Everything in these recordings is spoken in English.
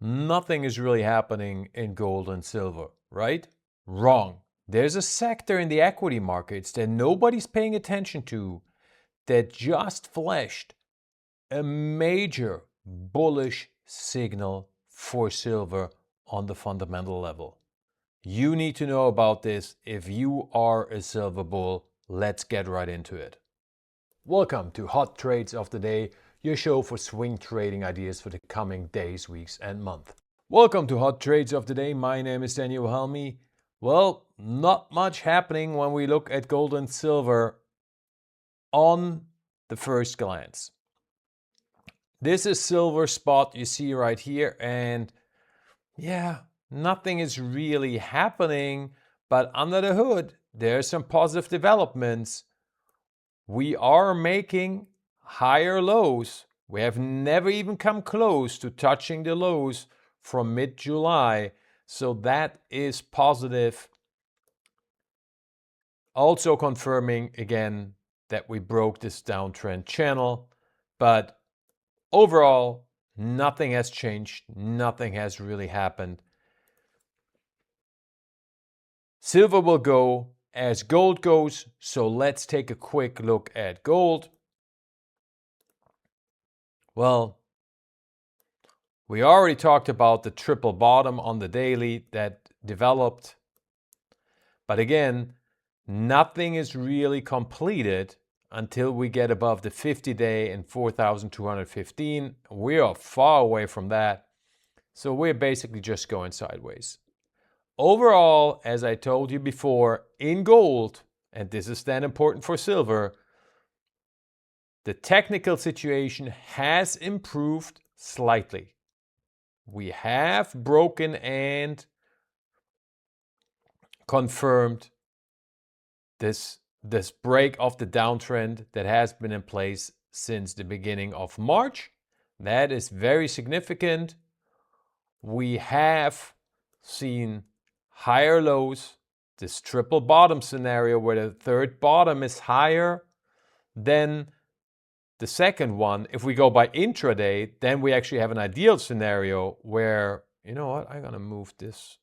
nothing is really happening in gold and silver, right? Wrong. There's a sector in the equity markets that nobody's paying attention to that just flashed a major bullish signal for silver on the fundamental level. You need to know about this if you are a silver bull. Let's get right into it. Welcome to Hot Trades of the Day, your show for swing trading ideas for the coming days, weeks, and month. Welcome to Hot Trades of the Day. My name is Daniel Helmy. Well, not much happening when we look at gold and silver on the first glance. This is silver spot you see right here, and yeah, nothing is really happening, but under the hood, there's some positive developments. We are making higher lows. We have never even come close to touching the lows from mid-July, so that is positive. Also confirming again that we broke this downtrend channel, but overall, nothing has changed. Nothing has really happened. Silver will go as gold goes, so let's take a quick look at gold. Well, we already talked about the triple bottom on the daily that developed. But again, nothing is really completed until we get above the 50-day and 4,215. We are far away from that. So we're basically just going sideways. Overall, as I told you before, in gold, and this is then important for silver, the technical situation has improved slightly. We have broken and confirmed this break of the downtrend that has been in place since the beginning of March. That is very significant. We have seen higher lows, this triple bottom scenario where the third bottom is higher than the second one. If we go by intraday, then we actually have an ideal scenario where, you know what, I'm gonna move this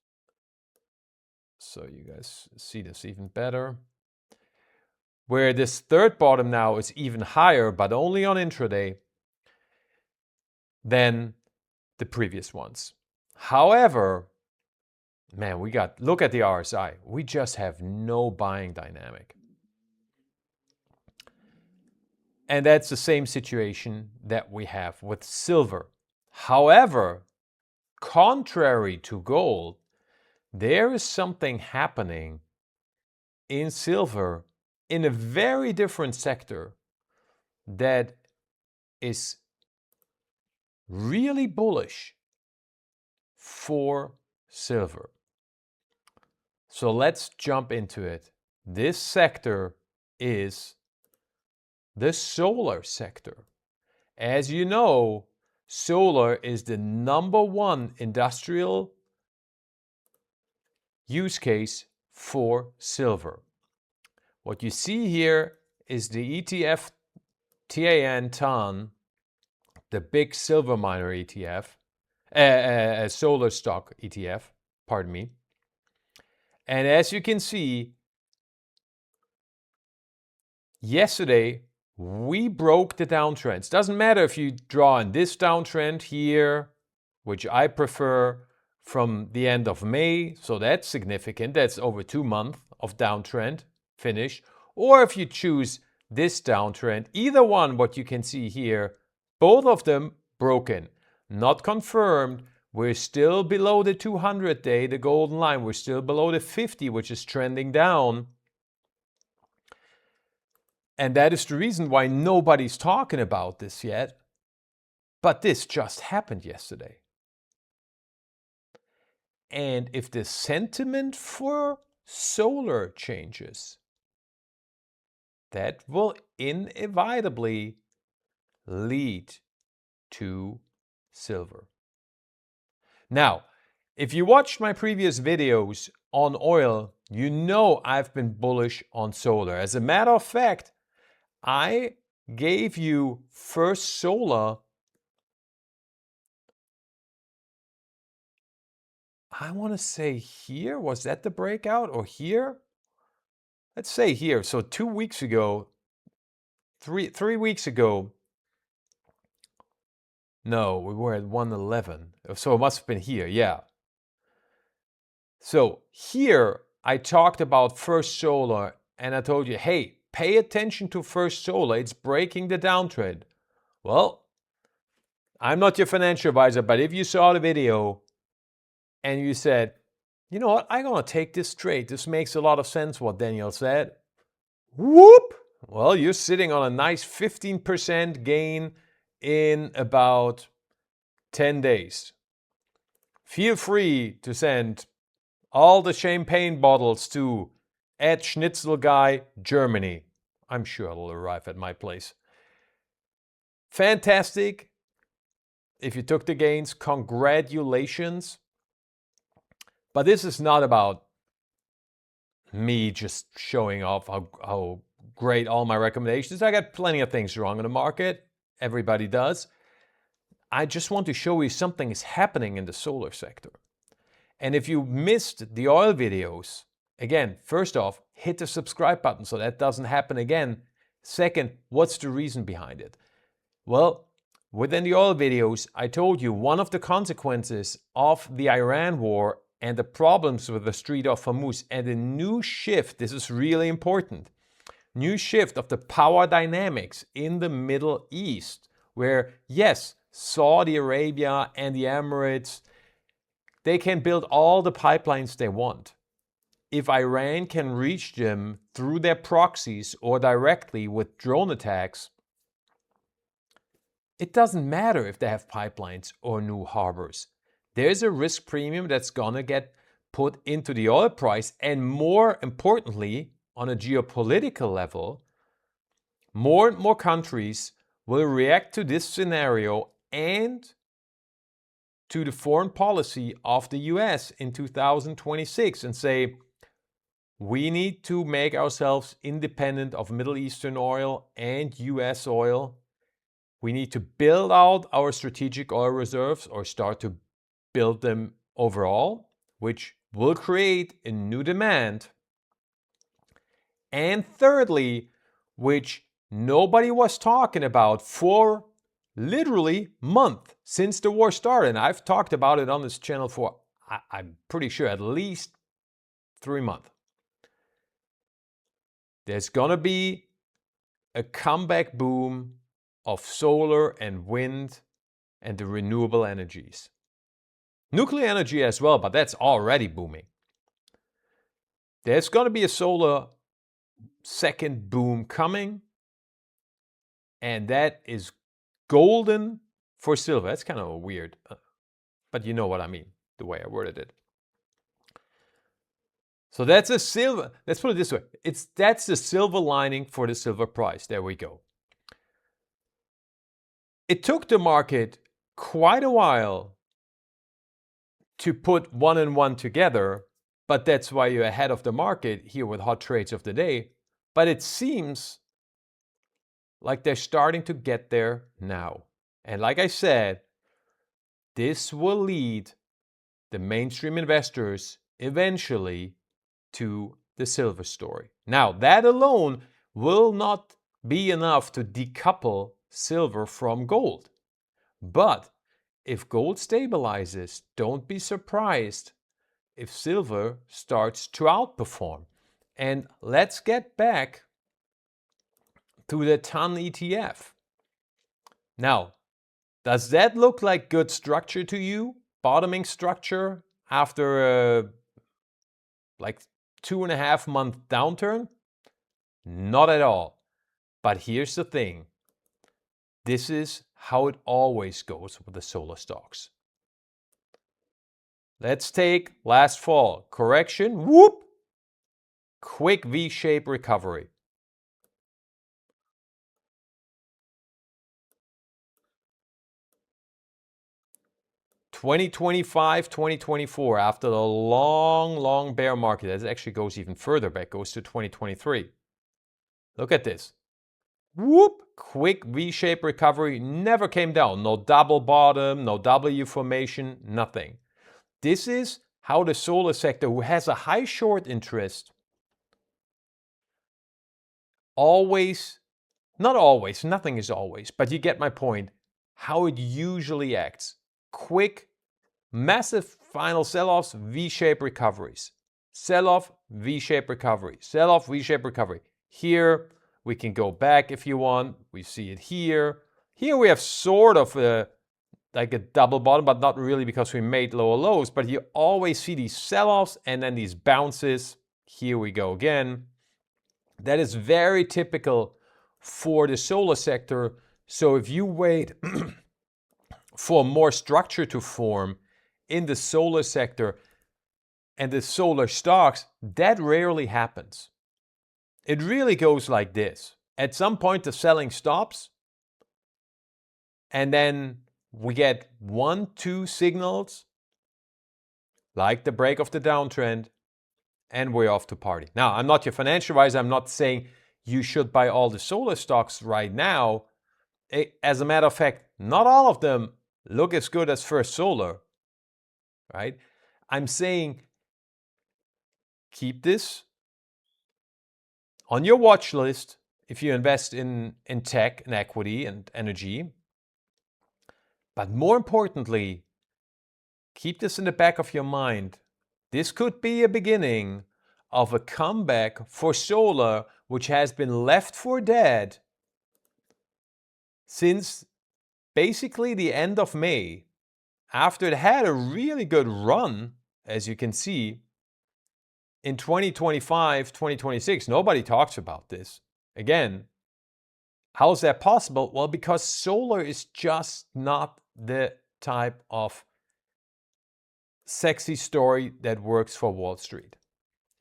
so you guys see this even better. Where this third bottom now is even higher, but only on intraday, than the previous ones. However, man, look at the RSI. We just have no buying dynamic. And that's the same situation that we have with silver. However, contrary to gold, there is something happening in silver in a very different sector that is really bullish for silver. So let's jump into it. This sector is the solar sector. As you know, solar is the #1 industrial use case for silver. What you see here is the ETF TAN TON, the big silver miner ETF, solar stock ETF, pardon me. And as you can see, yesterday we broke the downtrends. Doesn't matter if you draw in this downtrend here, which I prefer, from the end of May, so that's significant. That's over 2 months of downtrend finish. Or if you choose this downtrend, either one, what you can see here, both of them broken, not confirmed. We're still below the 200-day, the golden line. We're still below the 50, which is trending down. And that is the reason why nobody's talking about this yet. But this just happened yesterday. And if the sentiment for solar changes, that will inevitably lead to silver. Now, if you watched my previous videos on oil, you know I've been bullish on solar. As a matter of fact, I gave you First Solar I want to say here. Was that the breakout or here? Let's say here. So 2 weeks ago, three weeks ago. No, we were at 111. So it must have been here. Yeah. So here I talked about First Solar and I told you, hey, pay attention to First Solar. It's breaking the downtrend. Well, I'm not your financial advisor, but if you saw the video and you said, you know what, I'm going to take this trade. This makes a lot of sense what Daniel said. Whoop! Well, you're sitting on a nice 15% gain in about 10 days. Feel free to send all the champagne bottles to Ed Schnitzel Guy, Germany. I'm sure it'll arrive at my place. Fantastic. If you took the gains, congratulations. But this is not about me just showing off how great all my recommendations. I got plenty of things wrong in the market. Everybody does. I just want to show you something is happening in the solar sector. And if you missed the oil videos, again, first off, hit the subscribe button so that doesn't happen again. Second, what's the reason behind it? Well, within the oil videos, I told you one of the consequences of the Iran war and the problems with the Strait of Hormuz and a new shift, this is really important, new shift of the power dynamics in the Middle East, where, yes, Saudi Arabia and the Emirates, they can build all the pipelines they want. If Iran can reach them through their proxies or directly with drone attacks, it doesn't matter if they have pipelines or new harbors. There's a risk premium that's going to get put into the oil price, and more importantly, on a geopolitical level, more and more countries will react to this scenario and to the foreign policy of the US in 2026 and say, we need to make ourselves independent of Middle Eastern oil and US oil. We need to build out our strategic oil reserves or start to build them overall, which will create a new demand. And thirdly, which nobody was talking about for literally month since the war started. And I've talked about it on this channel for, I'm pretty sure, at least 3 months. There's going to be a comeback boom of solar and wind and the renewable energies. Nuclear energy as well, but that's already booming. There's going to be a solar second boom coming, and that is golden for silver. That's kind of weird, but you know what I mean, the way I worded it. So that's a silver, let's put it this way. That's the silver lining for the silver price. There we go. It took the market quite a while to put one and one together, but that's why you're ahead of the market here with hot trades of the day. But it seems like they're starting to get there now. And like I said, this will lead the mainstream investors eventually to the silver story. Now, that alone will not be enough to decouple silver from gold. But if gold stabilizes, don't be surprised if silver starts to outperform. And let's get back to the ton ETF. Now, does that look like good structure to you? Bottoming structure after a like 2.5 month downturn? Not at all. But here's the thing. This is how it always goes with the solar stocks. Let's take last fall. Correction, whoop! Quick V-shaped recovery. (2025, 2024), after the long bear market, that actually goes even further back, goes to 2023. Look at this. Whoop! Quick V-shaped recovery, never came down. No double bottom, no W formation, nothing. This is how the solar sector, who has a high short interest, always, not always, nothing is always, but you get my point, how it usually acts. Quick, massive final sell-offs, V-shaped recoveries. Sell-off, V-shaped recovery. Sell-off, V-shaped recovery. Here, we can go back if you want. We see it here. Here we have sort of like a double bottom, but not really because we made lower lows. But you always see these sell-offs and then these bounces. Here we go again. That is very typical for the solar sector. So if you wait for more structure to form in the solar sector and the solar stocks, that rarely happens. It really goes like this. At some point, the selling stops, and then we get 1-2 signals, like the break of the downtrend, and we're off to party. Now, I'm not your financial advisor. I'm not saying you should buy all the solar stocks right now. As a matter of fact, not all of them look as good as First Solar, right? I'm saying keep this on your watch list if you invest in tech and equity and energy. But more importantly, keep this in the back of your mind. This could be a beginning of a comeback for solar, which has been left for dead since basically the end of May, after it had a really good run, as you can see, in 2025, 2026. Nobody talks about this. Again, how is that possible? Well, because solar is just not the type of sexy story that works for Wall Street.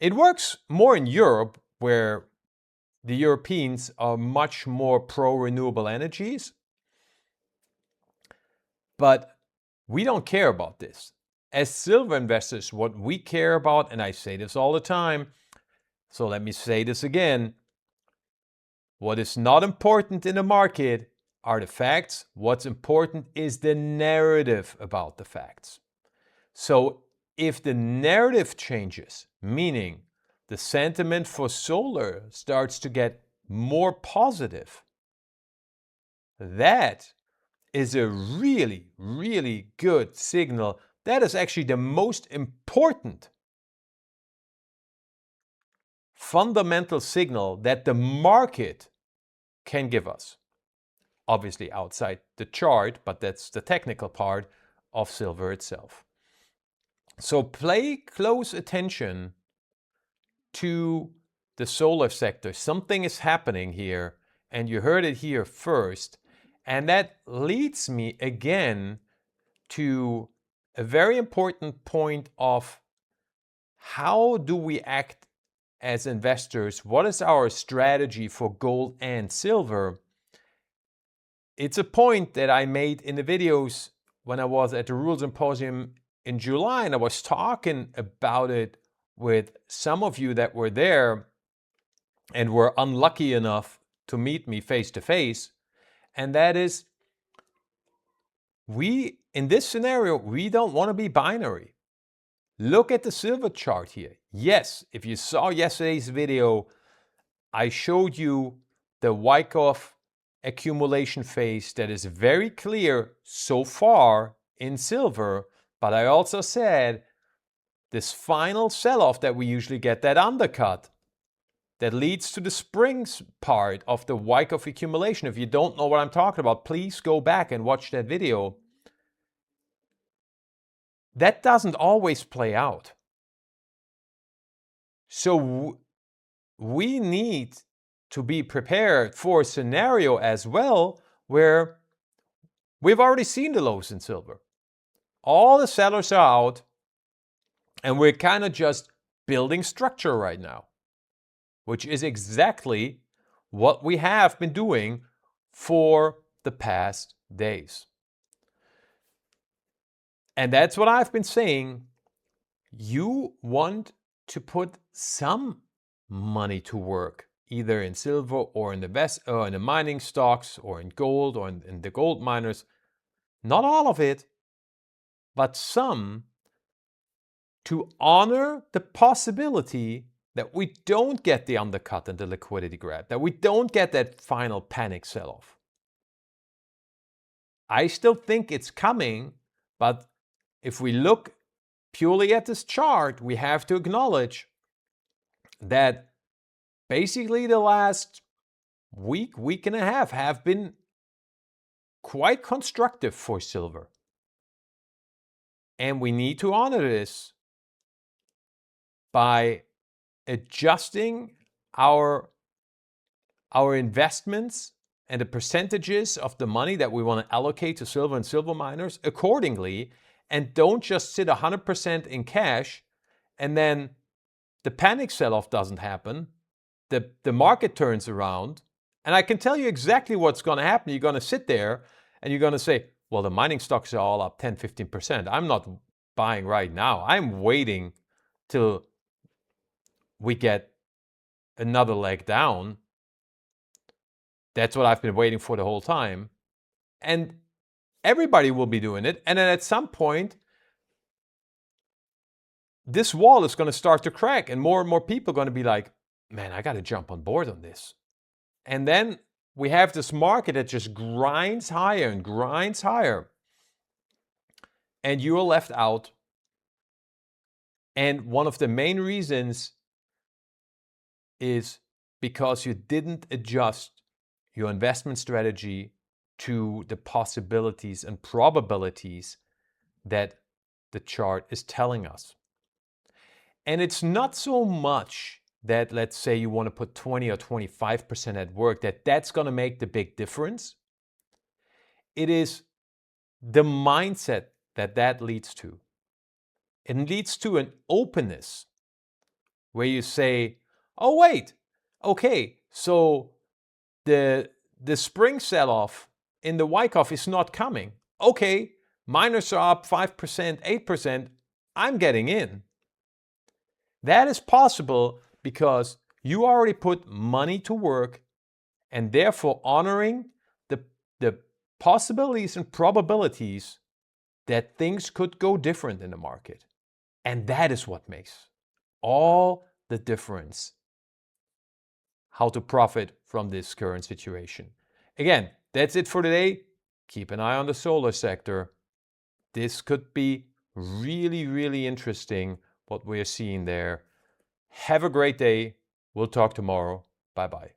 It works more in Europe, where the Europeans are much more pro renewable energies. But we don't care about this. As silver investors, what we care about, and I say this all the time, so let me say this again, what is not important in the market are the facts. What's important is the narrative about the facts. So if the narrative changes, meaning the sentiment for solar starts to get more positive, that is a really, really good signal. That is actually the most important fundamental signal that the market can give us. Obviously outside the chart, but that's the technical part of silver itself. So pay close attention to the solar sector. Something is happening here, and you heard it here first. And that leads me again to a very important point of how do we act as investors? What is our strategy for gold and silver? It's a point that I made in the videos when I was at the Rural Symposium in July, and I was talking about it with some of you that were there and were unlucky enough to meet me face to face. And that is, in this scenario, we don't want to be binary. Look at the silver chart here. Yes, if you saw yesterday's video, I showed you the Wyckoff accumulation phase that is very clear so far in silver, but I also said this final sell-off that we usually get, that undercut, that leads to the springs part of the Wyckoff accumulation. If you don't know what I'm talking about, please go back and watch that video. That doesn't always play out. So we need to be prepared for a scenario as well where we've already seen the lows in silver. All the sellers are out, and we're kind of just building structure right now, which is exactly what we have been doing for the past days. And that's what I've been saying. You want to put some money to work, either in silver or in the mining stocks or in gold or in the gold miners. Not all of it, but some, to honor the possibility that we don't get the undercut and the liquidity grab, that we don't get that final panic sell-off. I still think it's coming, but if we look purely at this chart, we have to acknowledge that basically the last week and a half have been quite constructive for silver. And we need to honor this by adjusting our investments and the percentages of the money that we want to allocate to silver and silver miners accordingly, and don't just sit 100% in cash and then the panic sell-off doesn't happen, the market turns around, and I can tell you exactly what's going to happen. You're going to sit there and you're going to say, well, the mining stocks are all up 10, 15%. I'm not buying right now. I'm waiting till we get another leg down. That's what I've been waiting for the whole time. And everybody will be doing it. And then at some point, this wall is going to start to crack and more people are going to be like, man, I got to jump on board on this. And then we have this market that just grinds higher and grinds higher. And you are left out. And one of the main reasons is because you didn't adjust your investment strategy to the possibilities and probabilities that the chart is telling us. And it's not so much that, let's say you want to put 20 or 25% at work, that's going to make the big difference. It is the mindset that leads to. It leads to an openness where you say, oh wait, okay, so the spring sell-off in the Wyckoff is not coming. Okay, miners are up 5%, 8%, I'm getting in. That is possible because you already put money to work and therefore honoring the possibilities and probabilities that things could go different in the market. And that is what makes all the difference how to profit from this current situation. Again, that's it for today. Keep an eye on the solar sector. This could be really, really interesting what we're seeing there. Have a great day. We'll talk tomorrow. Bye-bye.